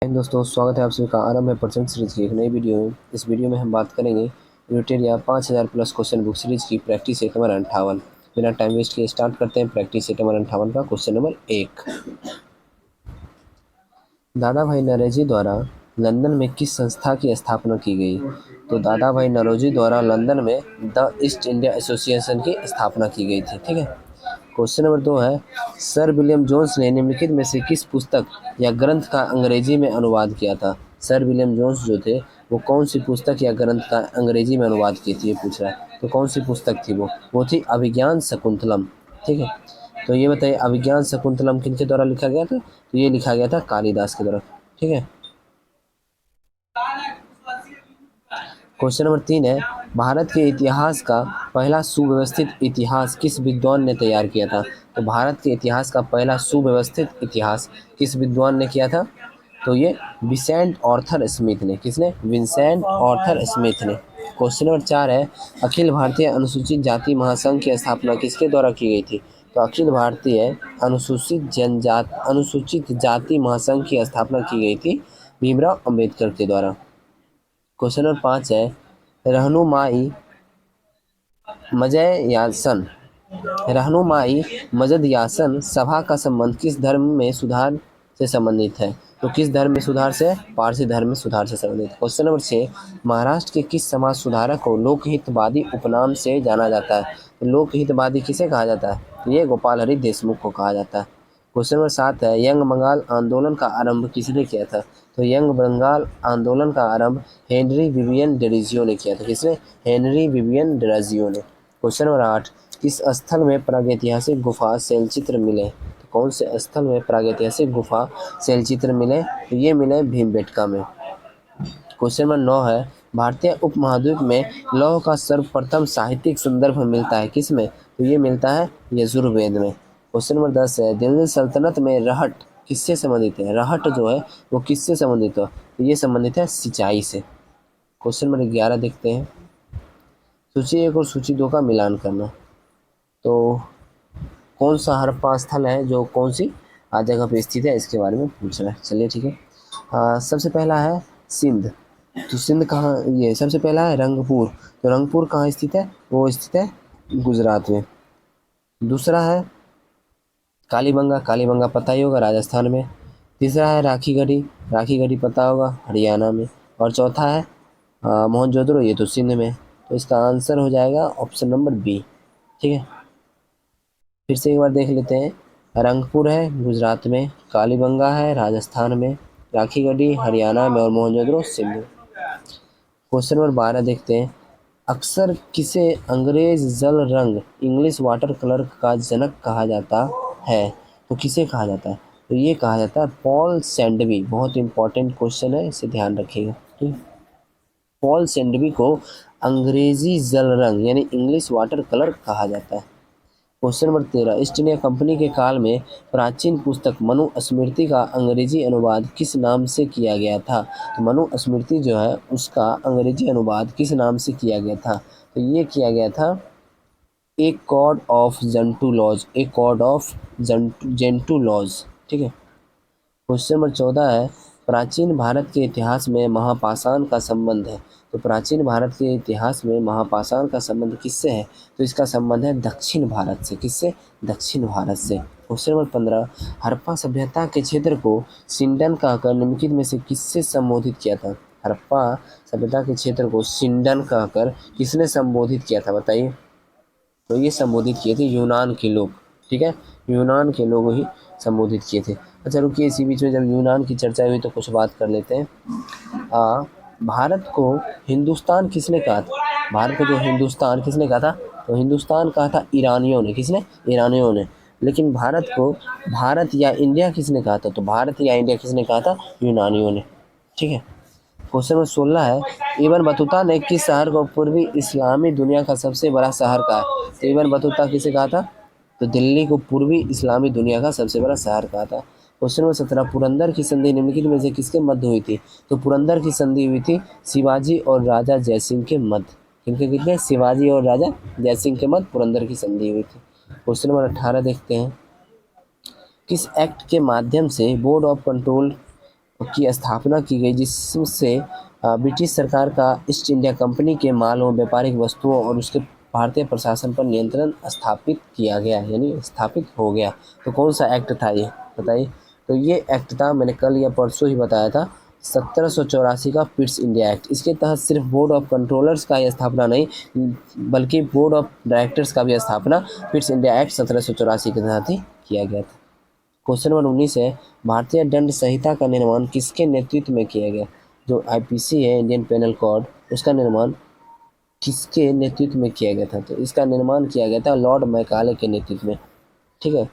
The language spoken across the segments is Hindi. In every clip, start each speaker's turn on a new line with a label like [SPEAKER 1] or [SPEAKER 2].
[SPEAKER 1] दोस्तों, स्वागत है आप सभी का। आरंभ है परसेंट सीरीज की एक नई वीडियो में। इस वीडियो में हम बात करेंगे यूनिट या 5000 प्लस क्वेश्चन बुक सीरीज की प्रैक्टिस सेट नंबर 58। बिना टाइम वेस्ट किए स्टार्ट करते हैं प्रैक्टिस सेट नंबर 58 का क्वेश्चन नंबर 1। दादा भाई नौरोजी द्वारा लंदन में किस संस्था की स्थापना की गई? तो दादा भाई नौरोजी द्वारा लंदन में द ईस्ट इंडिया एसोसिएशन की स्थापना की गई थी। ठीक है। क्वेश्चन नंबर 2 है, सर विलियम जोन्स ने निम्नलिखित में से किस पुस्तक या ग्रंथ का अंग्रेजी में अनुवाद किया था? सर विलियम जोन्स जो थे वो कौन सी पुस्तक या ग्रंथ का अंग्रेजी में अनुवाद की थी, ये पूछ रहा है। तो कौन सी पुस्तक थी वो थी अभिज्ञान शकुंतलम। ठीक है। तो ये बताइए अभिज्ञान शकुंतलम किनके द्वारा लिखा गया था? तो ये लिखा गया था कालिदास के द्वारा। ठीक है। क्वेश्चन नंबर 3 है, भारत के इतिहास का पहला सुव्यवस्थित इतिहास किस विद्वान ने तैयार किया था? तो भारत के इतिहास का पहला सुव्यवस्थित इतिहास किस विद्वान ने किया था? तो ये विंसेंट ऑर्थर स्मिथ ने। किसने? विंसेंट ऑर्थर स्मिथ ने। क्वेश्चन नंबर 4 है, अखिल भारतीय अनुसूचित जाति महासंघ की स्थापना किसके द्वारा की गई थी? तो अखिल भारतीय अनुसूचित जाति महासंघ की स्थापना की गई थी भीमराव अंबेडकर के द्वारा। क्वेश्चन नंबर 5 है, रहनुमाई मजद यासन सभा का संबंध किस धर्म में सुधार से संबंधित है? तो किस धर्म में सुधार से? पारसी धर्म में सुधार से संबंधित। क्वेश्चन नंबर 6, महाराष्ट्र के किस समाज सुधारक को लोकहितवादी उपनाम से जाना जाता है? तो लोकहितवादी किसे कहा जाता है? ये गोपाल हरि देशमुख को कहा जाता है। क्वेश्चन नंबर 7 है, यंग बंगाल आंदोलन का आरंभ किसने किया था? तो यंग बंगाल आंदोलन का आरंभ हेनरी विवियन डिरीजियो ने किया था। किसने? हेनरी विवियन डिरीजियो ने। क्वेश्चन नंबर 8, किस स्थल में प्रागैतिहासिक गुफा शैलचित्र मिले? तो कौन से स्थल में प्रागैतिहासिक गुफा शैलचित्र मिले? तो ये मिले भीमबेटका में। क्वेश्चन नंबर 9 है, भारतीय उपमहाद्वीप में लौह का सर्वप्रथम साहित्यिक संदर्भ मिलता है किसमें? तो ये मिलता है यजुर्वेद में। क्वेश्चन नंबर 10 है, दिल्ली सल्तनत में रहट किससे संबंधित है? रहट जो है वो किससे संबंधित है? तो ये संबंधित है सिंचाई से। क्वेश्चन नंबर 11 देखते हैं, सूची 1 और सूची 2 का मिलान करना। तो कौन सा हड़प्पा स्थल है जो कौन सी जगह पे स्थित है, इसके बारे में पूछ रहा है। चलिए ठीक है। सबसे पहला है सिंध। तो सिंध कहाँ? ये सबसे पहला है रंगपुर। तो रंगपुर कहाँ स्थित है? वो स्थित है गुजरात में। दूसरा है कालीबंगा। कालीबंगा पता ही होगा, राजस्थान में। तीसरा है राखीगढ़ी। राखीगढ़ी पता होगा, हरियाणा में। और चौथा है मोहनजोदड़ो, ये तो सिंध में। तो इसका आंसर हो जाएगा ऑप्शन नंबर बी। ठीक है। फिर से एक बार देख लेते हैं, रंगपुर है गुजरात में, कालीबंगा है राजस्थान में, राखीगढ़ी हरियाणा में और मोहनजोदड़ो सिंध में। क्वेश्चन नंबर 12 देखते हैं, अक्सर किसे अंग्रेज जल रंग इंग्लिश वाटर कलर का जनक कहा जाता है? तो किसे कहा जाता है? तो ये कहा जाता है पॉल सैंडबी। बहुत इंपॉर्टेंट क्वेश्चन है, इसे ध्यान रखिएगा। ठीक। पॉल सैंडबी को अंग्रेजी जल रंग यानी इंग्लिश वाटर कलर कहा जाता है। Question number 13, east India company के काल में प्राचीन पुस्तक मनुस्मृति का अंग्रेजी अनुवाद किस नाम से किया गया था? तो मनुस्मृति जो है उसका अंग्रेजी अनुवाद किस नाम से किया गया था? तो ये किया गया था a code of Gentoo laws. A code of Gentoo laws. ठीक है। क्वेश्चन नंबर 14 है, प्राचीन भारत के इतिहास में महापाषाण का संबंध है। तो प्राचीन भारत के इतिहास में महापाषाण का संबंध किससे है? तो इसका संबंध है दक्षिण भारत से। किससे? दक्षिण भारत से। क्वेश्चन नंबर 15, हड़प्पा सभ्यता के क्षेत्र को सिंडन कहकर निम्नलिखित में से किससे संबोधित किया था? हड़प्पा सभ्यता के क्षेत्र को सिंडन कहकर किसने संबोधित किया था, बताइए। तो ये संबोधित किए थे यूनान के लोग। ठीक है, यूनान के लोग ही संबोधित किए थे। अच्छा रुकिए, इसी बीच में जब यूनान की चर्चा हुई तो कुछ बात कर लेते हैं। भारत को हिंदुस्तान किसने कहा था? भारत को जो हिंदुस्तान किसने कहा था? तो हिंदुस्तान कहा था ईरानियों ने। किसने? ईरानियों ने। लेकिन भारत को भारत या इंडिया किसने कहा था? तो भारत या इंडिया किसने कहा था? यूनानियों ने। ठीक है। क्वेश्चन नंबर 16 है, इब्न बतूता ने किस शहर को पूर्वी इस्लामी दुनिया का सबसे बड़ा शहर कहा? तो इब्न बतूता किसे कहा था? तो दिल्ली को पूर्वी इस्लामी दुनिया का सबसे बड़ा शहर कहा था। क्वेश्चन नंबर 17, पुरंदर की संधि निम्नलिखित में से किसके मध्य हुई थी? तो पुरंदर की संधि हुई थी शिवाजी और राजा जयसिंह के मध्य। किनके कितने? शिवाजी और राजा जयसिंह के मध्य पुरंदर की संधि हुई थी। क्वेश्चन नंबर 18 देखते हैं, किस एक्ट के माध्यम से बोर्ड ऑफ कंट्रोल की स्थापना की गई, जिससे ब्रिटिश सरकार का ईस्ट इंडिया कंपनी के मालों, व्यापारिक वस्तुओं और उसके भारतीय प्रशासन पर नियंत्रण स्थापित किया गया, यानी स्थापित हो गया। तो कौन सा एक्ट था ये बताइए? तो ये एक्ट था, मैंने कल या परसों ही बताया था, 1784 का पिट्स इंडिया एक्ट। इसके तहत सिर्फ बोर्ड ऑफ कंट्रोलर्स का स्थापना नहीं, बल्कि बोर्ड ऑफ डायरेक्टर्स का भी स्थापना पिट्स इंडिया एक्ट 1784 के तहत ही किया गया था। क्वेश्चन नंबर 19 है, भारतीय दंड संहिता का निर्माण किसके नेतृत्व में किया गया? जो आईपीसी है, इंडियन पेनल कोड, उसका निर्माण किसके नेतृत्व में किया गया था? तो इसका निर्माण किया गया था लॉर्ड मैकाले के नेतृत्व में। ठीक है,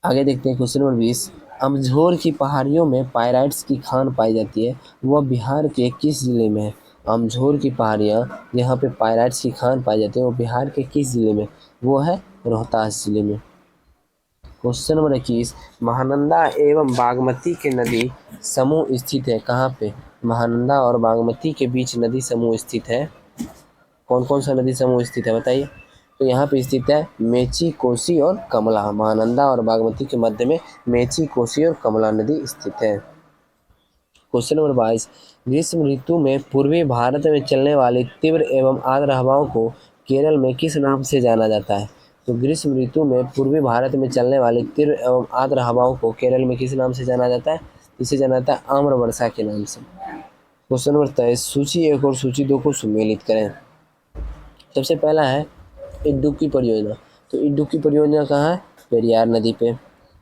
[SPEAKER 1] आगे देखते हैं क्वेश्चन नंबर 20। अमझोर की पहाड़ियों में पायराइट्स की खान पाई जाती है, वह बिहार के किस जिले में है? अमझोर की पहाड़ियाँ जहाँ पे पायराइट्स की खान पाई जाती है, वो बिहार के किस जिले में? वो है रोहतास जिले में। Question number 21। महानंदा एवं बागमती के नदी समूह स्थित है कहाँ पे? महानंदा और बागमती के बीच नदी समूह स्थित है। कौन कौन सा नदी समूह स्थित है बताइए? तो यहाँ पे स्थित है मेची, कोसी और कमला। महानंदा और बागमती के मध्य में मेची, कोसी और कमला नदी स्थित है। Question number 22। ग्रीष्म ऋतु में पूर्वी भारत में चलने वाली तीव्र एवं आर्द्र हवाओं को केरल में किस नाम से जाना जाता है? तो ग्रीष्म ऋतु में पूर्वी भारत में चलने वाली तीव्र एवं आर्द्र हवाओं को केरल में किस नाम से जाना जाता है? इसे जाना जाता है आम्र वर्षा के नाम से। Question number 23। सूची 1 और सूची 2 को सुमेलित करें। सबसे पहला है इडुक्की परियोजना। तो इडुक्की परियोजना कहाँ है? पेरियार नदी पे।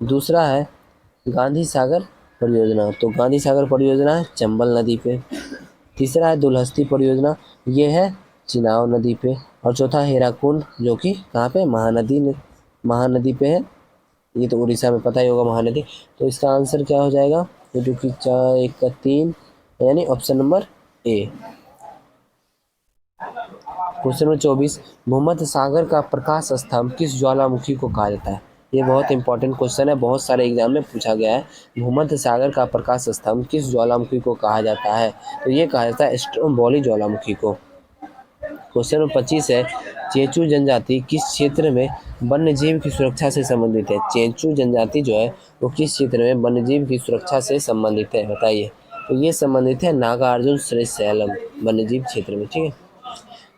[SPEAKER 1] दूसरा है गांधी सागर परियोजना। तो गांधी सागर परियोजना है चंबल नदी पे। तीसरा है दुलहस्ती परियोजना, ये है चिनाब नदी पे। और चौथा हीराकुंड, जो कि कहाँ पे? महानदी पे है। ये तो उड़ीसा में पता ही होगा महानदी। तो इसका आंसर क्या हो जाएगा? इडुक्की 1 का 3, यानी option number A. Question number 24। भूमध्य सागर का प्रकाश स्तंभ किस ज्वालामुखी को कहा जाता है? ये बहुत इंपॉर्टेंट क्वेश्चन है, बहुत सारे एग्जाम में पूछा गया है। भूमध्य सागर का प्रकाश स्तंभ किस ज्वालामुखी को कहा जाता है? तो ये कहा जाता है स्ट्रोम्बोली ज्वालामुखी को। क्वेश्चन नंबर 25 है, चेंचू जनजाति किस क्षेत्र में वन्यजीव की सुरक्षा से संबंधित है? चेंचू जनजाति जो है वो किस क्षेत्र में वन्यजीव की सुरक्षा से संबंधित है बताइए? तो ये संबंधित है नागार्जुन श्रीशैलम वन्यजीव क्षेत्र में। ठीक है,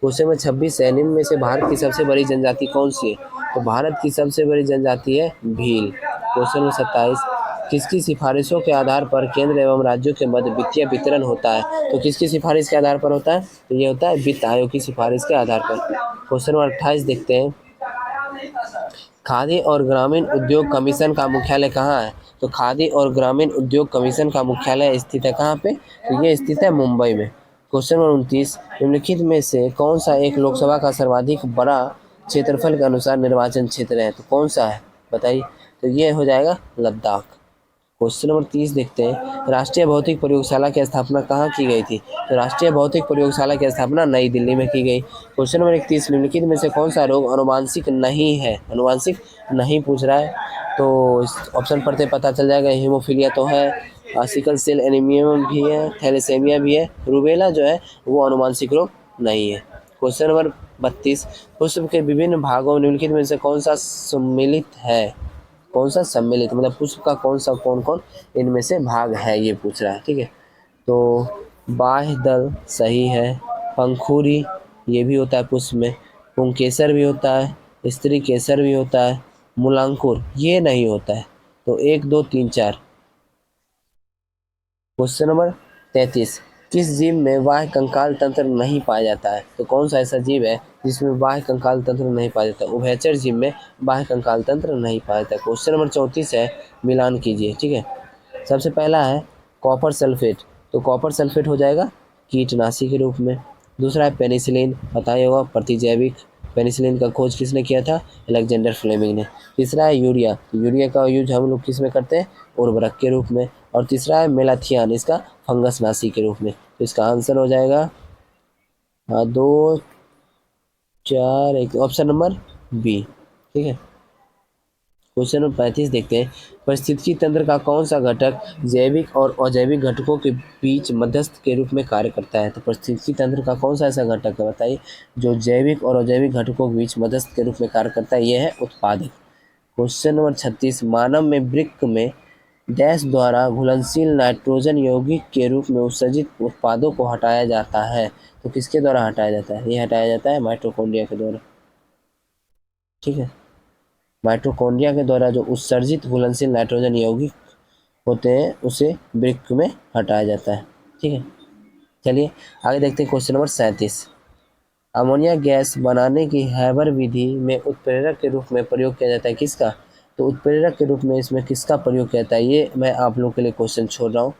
[SPEAKER 1] क्वेश्चन नंबर 26 है, निम्न में से भारत की सबसे बड़ी जनजाति कौन सी है? तो भारत की सबसे बड़ी जनजाति है भील। Question number 27। किसकी सिफारिशों के आधार पर केंद्र एवं राज्यों के मध्य वित्तीय वितरण होता है? तो किसकी सिफारिश के आधार पर होता है? तो ये होता है वित्त आयोग की सिफारिश के आधार पर। क्वेश्चन नंबर 28 देखते हैं, खादी और ग्रामीण उद्योग कमीशन का मुख्यालय कहाँ है? तो खादी और ग्रामीण उद्योग कमीशन का मुख्यालय स्थित है कहाँ पे? तो ये स्थित है मुंबई में। Question number 29। निम्नलिखित में से कौन सा एक लोकसभा का सर्वाधिक बड़ा क्षेत्रफल के अनुसार निर्वाचन क्षेत्र है? तो कौन सा है बताइए? तो ये हो जाएगा लद्दाख। क्वेश्चन नंबर 30 देखते हैं, राष्ट्रीय भौतिक प्रयोगशाला की स्थापना कहाँ की गई थी? तो राष्ट्रीय भौतिक प्रयोगशाला की स्थापना नई दिल्ली में की गई। Question number 31। निम्नलिखित में से कौन सा रोग अनुवांशिक नहीं है? अनुवांशिक नहीं पूछ रहा है, तो इस ऑप्शन पढ़ते पता चल जाएगा। हीमोफीलिया तो है, सिकल सेल एनीमिया भी है, थैलेसेमिया भी है। रूबेला जो है वो अनुवांशिक रोग नहीं है। Question number 32। पुष्प के विभिन्न भागों में निम्नलिखित में से कौन सा सम्मिलित है? कौन सा सम्मिलित मतलब पुष्प का कौन सा कौन कौन इनमें से भाग है, ये पूछ रहा है। ठीक है, तो बाह्य दल सही है, पंखुड़ी ये भी होता है पुष्प में, पुंकेसर भी होता है, स्त्री केसर भी होता है, मूलांकुर ये नहीं होता है। तो 1 2 3 4। Question number 33। किस जीव में बाह्य कंकाल तंत्र नहीं पाया जाता है? तो कौन सा ऐसा जीव है जिसमें बाह्य कंकाल तंत्र नहीं पाया जाता? उभयचर जीव में बाह्य कंकाल तंत्र नहीं पाया जाता। क्वेश्चन नंबर 34 है, मिलान कीजिए। ठीक है, सबसे पहला है कॉपर सल्फेट। तो कॉपर सल्फेट हो जाएगा कीटनाशी के रूप में। दूसरा है पेनिसिलिन, पता ही होगा प्रतिजैविक। पेनिसिलिन का खोज किसने किया था? अलेक्जेंडर फ्लेमिंग ने। तीसरा है यूरिया। यूरिया का यूज हम लोग किस में करते हैं? उर्वरक के रूप में। और तीसरा है मेलाथियान, इसका फंगस नाशी के रूप में। तो इसका आंसर हो जाएगा 2 4 1, ऑप्शन नंबर बी। ठीक है, क्वेश्चन नंबर 35 देखते हैं, पारिस्थितिकी तंत्र का कौन सा घटक जैविक और अजैविक घटकों के बीच मध्यस्थ के रूप में कार्य करता है? तो पारिस्थितिकी तंत्र का कौन सा ऐसा घटक है बताइए जो जैविक और अजैविक घटकों के बीच मध्यस्थ के रूप में कार्य करता है? यह है उत्पादक। Question number 36। मानव में वृक्क में डैश द्वारा घुलनशील नाइट्रोजन यौगिक के रूप में उत्सर्जित उत्पादों को हटाया जाता है। तो किसके द्वारा हटाया जाता है? ये हटाया जाता है माइटोकॉन्ड्रिया के द्वारा। ठीक है, माइटोकॉन्ड्रिया के द्वारा जो उत्सर्जित घुलनशील नाइट्रोजन यौगिक होते हैं उसे वृक्क में हटाया जाता है। ठीक है, चलिए आगे देखते हैं क्वेश्चन नंबर 37। अमोनिया गैस बनाने की हैबर विधि में उत्प्रेरक के रूप में प्रयोग किया जाता है किसका? तो उत्प्रेरक के रूप में इसमें किसका प्रयोग किया जाता है, ये मैं आप लोग के लिए क्वेश्चन छोड़ रहा हूँ।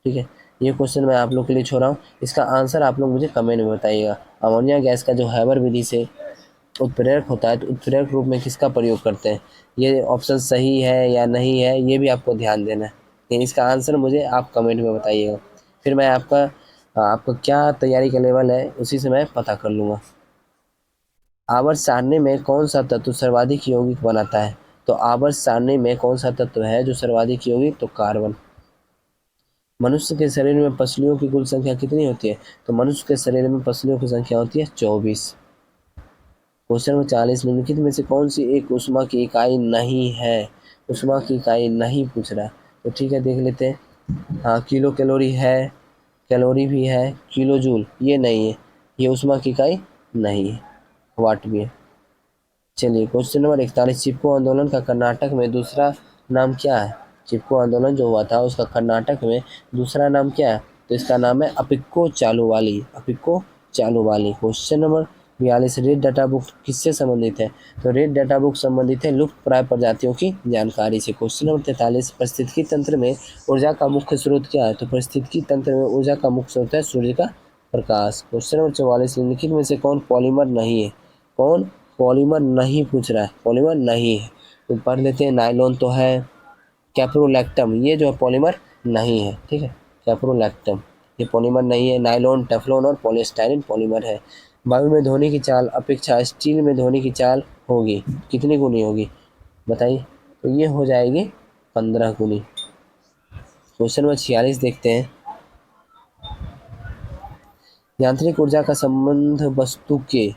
[SPEAKER 1] ठीक है, ये क्वेश्चन मैं आप लोग के लिए छोड़ रहा हूँ, इसका आंसर आप लोग मुझे कमेंट में बताइएगा। अमोनिया गैस का जो हैबर विधि से उत्प्रेरक होता है तो उत्प्रेरक रूप में किसका प्रयोग करते हैं? ये ऑप्शन सही है या नहीं है ये भी आपको ध्यान देना है, लेकिन इसका आंसर मुझे आप कमेंट में बताइएगा। फिर मैं आपका क्या तैयारी का लेवल है उसी से मैं पता कर लूँगा। आवर्त सारणी में कौन सा तत्व सर्वाधिक यौगिक बनाता है? तो आवर्त सारणी में कौन सा तत्व है जो सर्वाधिक यौगिक? तो कार्बन। मनुष्य के शरीर में पसलियों की कुल संख्या कितनी होती है? तो मनुष्य के शरीर में पसलियों की संख्या होती है 24। क्वेश्चन नंबर 40, निम्नलिखित में से कौन सी एक ऊष्मा की इकाई नहीं है? ऊष्मा की इकाई नहीं पूछ रहा है, तो ठीक है देख लेते हैं। हाँ, किलो कैलोरी है, कैलोरी भी है, किलो जूल ये नहीं है, ये ऊष्मा की इकाई नहीं है। वाट भी है। चलिए क्वेश्चन नंबर 41, चिपको आंदोलन का कर्नाटक में दूसरा नाम क्या है? चिपको आंदोलन जो हुआ था उसका कर्नाटक में दूसरा नाम क्या है? तो इसका नाम है Appiko Chaluvali. Appiko Chaluvali. Question number 42, red data book किससे संबंधित है? तो रेड डाटा बुक संबंधित है लुप्त प्राय प्रजातियों की जानकारी से। क्वेश्चन नंबर 43, पारिस्थितिकी तंत्र में ऊर्जा का मुख्य स्रोत क्या है? तो पारिस्थितिकी तंत्र में ऊर्जा का मुख्य स्रोत है सूर्य का प्रकाश। क्वेश्चन नंबर 44, निम्नलिखित में से कौन पॉलीमर नहीं है? कौन पॉलीमर नहीं पूछ रहा है? पॉलीमर नहीं है तो पढ़ लेते हैं। नायलॉन तो है, कैप्रोलैक्टम ये जो है पॉलीमर नहीं है। ठीक है, कैप्रोलैक्टम ये पॉलीमर नहीं है। नायलॉन, टेफ्लॉन और पॉलीस्टाइरीन पॉलीमर है। वायु में ध्वनि की चाल अपेक्षा स्टील में ध्वनि की चाल होगी कितनी गुनी होगी बताइए? तो ये हो जाएगी 15 गुनी। क्वेश्चन नंबर 46 देखते हैं। यांत्रिक ऊर्जा का संबंध वस्तु के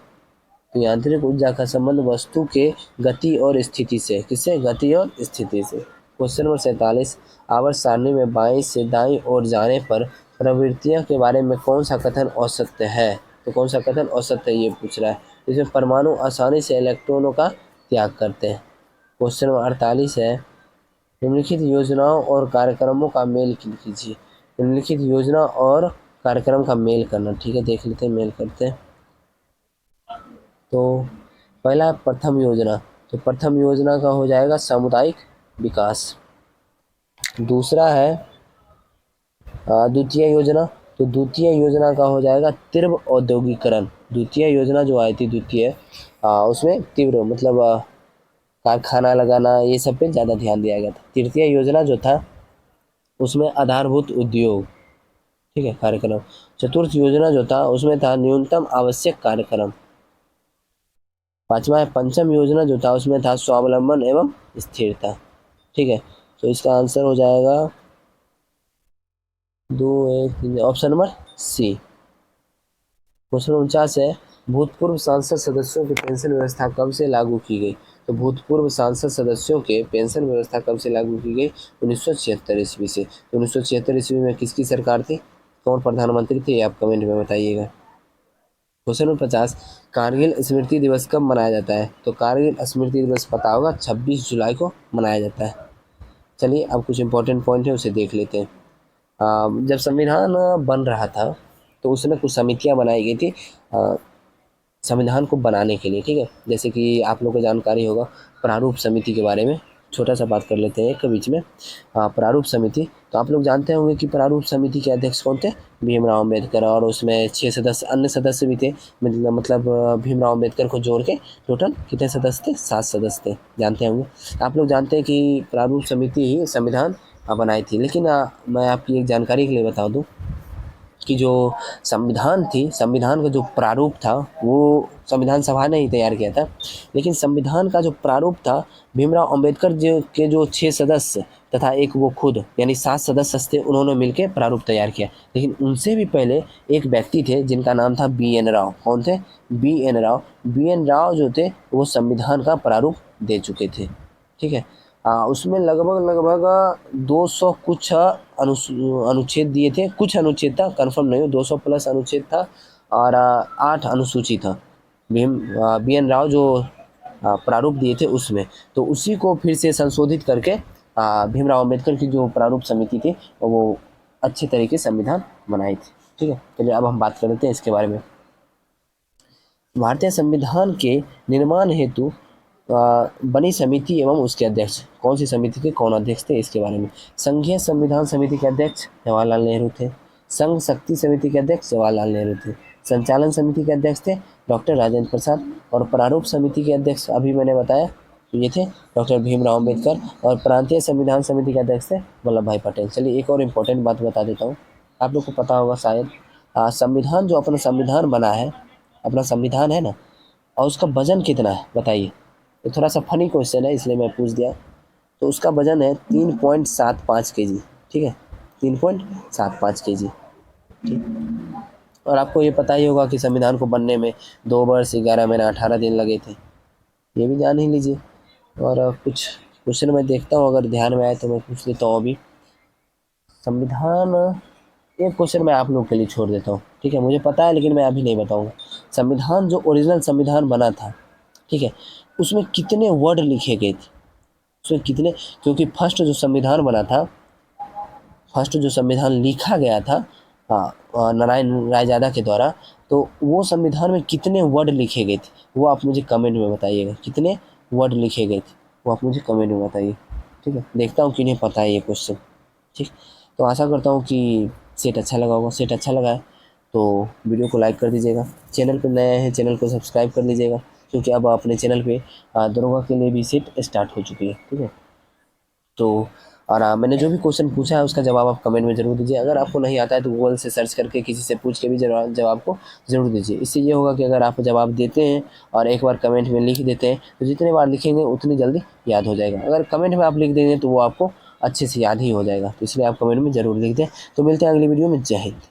[SPEAKER 1] तो यांत्रिक ऊर्जा का संबंध वस्तु के गति और स्थिति से। किससे? गति और स्थिति से। क्वेश्चन नंबर 47, आवर्त सारणी में बाईं से दाईं ओर जाने पर प्रवृत्तियों के बारे में कौन सा कथन औसत्य है? तो कौन सा कथन औसत्य है ये पूछ रहा है। इसमें परमाणु आसानी से इलेक्ट्रॉनों का त्याग करते हैं। क्वेश्चन नंबर 48 है, निम्नलिखित योजनाओं और कार्यक्रमों का मेल कीजिए। निम्नलिखित योजना और कार्यक्रम का मेल करना। ठीक है, देख लेते हैं, मेल करते हैं। तो पहला प्रथम योजना, तो प्रथम योजना का हो जाएगा सामुदायिक विकास। दूसरा है द्वितीय योजना, तो द्वितीय योजना का हो जाएगा तीव्र औद्योगिकरण। द्वितीय योजना जो आई थी द्वितीय उसमें तीव्र मतलब कारखाना लगाना ये सब पे ज़्यादा ध्यान दिया गया था। तृतीय योजना जो था उसमें आधारभूत उद्योग। ठीक है, कार्यक्रम। चतुर्थ योजना जो था उसमें था न्यूनतम आवश्यक कार्यक्रम। पांचवा पंचम योजना जो था उसमें था स्वावलंबन एवं स्थिरता। ठीक है, तो इसका आंसर हो जाएगा 2 1 3 ऑप्शन नंबर सी। क्वेश्चन 49 है, भूतपूर्व सांसद सदस्यों की पेंशन व्यवस्था कब से लागू की गई? तो भूतपूर्व सांसद सदस्यों के पेंशन व्यवस्था कब से लागू की गई? 1976 ईस्वी से। 1976 ईस्वी में किसकी सरकार थी? कौन प्रधानमंत्री थे? आप कमेंट में बताइएगा। क्वेश्चन नंबर 50, कारगिल स्मृति दिवस कब मनाया जाता है? तो कारगिल स्मृति दिवस पता होगा 26 जुलाई को मनाया जाता है। चलिए अब कुछ इंपॉर्टेंट पॉइंट है उसे देख लेते हैं। जब संविधान बन रहा था तो उसमें कुछ समितियां बनाई गई थी संविधान को बनाने के लिए। ठीक है, जैसे कि आप लोगों को जानकारी होगा प्रारूप समिति के बारे में, छोटा सा बात कर लेते हैं एक बीच में। प्रारूप समिति, तो आप लोग जानते होंगे कि प्रारूप समिति के अध्यक्ष कौन थे? भीमराव अम्बेडकर, और उसमें 6 सदस्य अन्य सदस्य भी थे। मतलब भीमराव अम्बेडकर को जोड़ के टोटल कितने सदस्य थे? 7 सदस्य थे, जानते होंगे। आप लोग जानते हैं कि प्रारूप समिति ही संविधान बनाई थी। लेकिन मैं आपकी एक जानकारी के लिए बता दूँ कि जो संविधान थी, संविधान का जो प्रारूप था वो संविधान सभा ने ही तैयार किया था। लेकिन संविधान का जो प्रारूप था भीमराव अंबेडकर जो के जो 6 सदस्य तथा एक वो खुद यानी 7 सदस्य थे, उन्होंने मिलकर प्रारूप तैयार किया। लेकिन उनसे भी पहले एक व्यक्ति थे जिनका नाम था BN राव। कौन थे? BN राव। BN राव जो थे वो संविधान का प्रारूप दे चुके थे। ठीक है, उसमें लगभग 200 कुछ अनुच्छेद दिए थे, कुछ अनुच्छेद था, कंफर्म नहीं हो, 200 प्लस अनुच्छेद था और 8 अनुसूची था। बी एन राव जो प्रारूप दिए थे उसमें, तो उसी को फिर से संशोधित करके भीमराव अम्बेडकर की जो प्रारूप समिति थी वो अच्छे तरीके से संविधान बनाई थी। ठीक है, चलिए अब हम बात कर लेते हैं इसके बारे में। भारतीय संविधान के निर्माण हेतु बनी समिति एवं उसके अध्यक्ष, कौन सी समिति के कौन अध्यक्ष थे इसके बारे में। संघीय संविधान समिति के अध्यक्ष जवाहरलाल नेहरू थे। संघ शक्ति समिति के अध्यक्ष जवाहरलाल नेहरू थे। संचालन समिति के अध्यक्ष थे डॉक्टर राजेंद्र प्रसाद। और प्रारूप समिति के अध्यक्ष अभी मैंने बताया तो ये थे डॉक्टर भीमराव अम्बेडकर। और प्रांतीय संविधान समिति के अध्यक्ष थे वल्लभ भाई पटेल। चलिए एक और इम्पोर्टेंट बात बता देता हूँ, आप लोग को पता होगा शायद, संविधान जो अपना संविधान बना है, अपना संविधान है ना, और उसका वजन कितना है बताइए। तो थोड़ा सा फनी क्वेश्चन है इसलिए मैं पूछ दिया। तो उसका वजन है 3.75 kg। ठीक है, 3.75 kg। ठीक, और आपको ये पता ही होगा कि संविधान को बनने में 2 वर्ष 11 महीना 18 दिन लगे थे, ये भी जान ही लीजिए। और कुछ क्वेश्चन मैं देखता हूँ, अगर ध्यान में आए तो मैं पूछ लेता हूँ अभी। संविधान, एक क्वेश्चन मैं आप लोग के लिए छोड़ देता हूँ, ठीक है, मुझे पता है लेकिन मैं अभी नहीं बताऊँगा। संविधान जो ओरिजिनल संविधान बना था, ठीक है, उसमें कितने वर्ड लिखे गए थे, उसमें कितने, क्योंकि फर्स्ट जो संविधान बना था, फर्स्ट जो संविधान लिखा गया था नारायण रायजादा के द्वारा, तो वो संविधान में कितने वर्ड लिखे गए थे वो आप मुझे कमेंट में बताइएगा। कितने वर्ड लिखे गए थे वो आप मुझे कमेंट में बताइए। ठीक है, देखता हूँ किन्हें पता है ये क्वेश्चन। ठीक, तो आशा करता हूँ कि सेट अच्छा लगा होगा। सेट अच्छा लगा है तो वीडियो को लाइक कर दीजिएगा। चैनल पर नए हैं चैनल को सब्सक्राइब कर लीजिएगा, क्योंकि अब अपने चैनल पे दरोगा के लिए भी सेट स्टार्ट हो चुकी है। ठीक है, तो और मैंने जो भी क्वेश्चन पूछा है उसका जवाब आप कमेंट में ज़रूर दीजिए। अगर आपको नहीं आता है तो गूगल से सर्च करके किसी से पूछ के भी जवाब को ज़रूर दीजिए। इससे ये होगा कि अगर आप जवाब देते हैं और एक बार कमेंट में लिख देते हैं तो जितने बार लिखेंगे उतनी जल्दी याद हो जाएगा। अगर कमेंट में आप लिख देंगे तो वो आपको अच्छे से याद ही हो जाएगा, तो इसलिए आप कमेंट में ज़रूर लिख दें। तो मिलते हैं अगली वीडियो में। जय हिंद।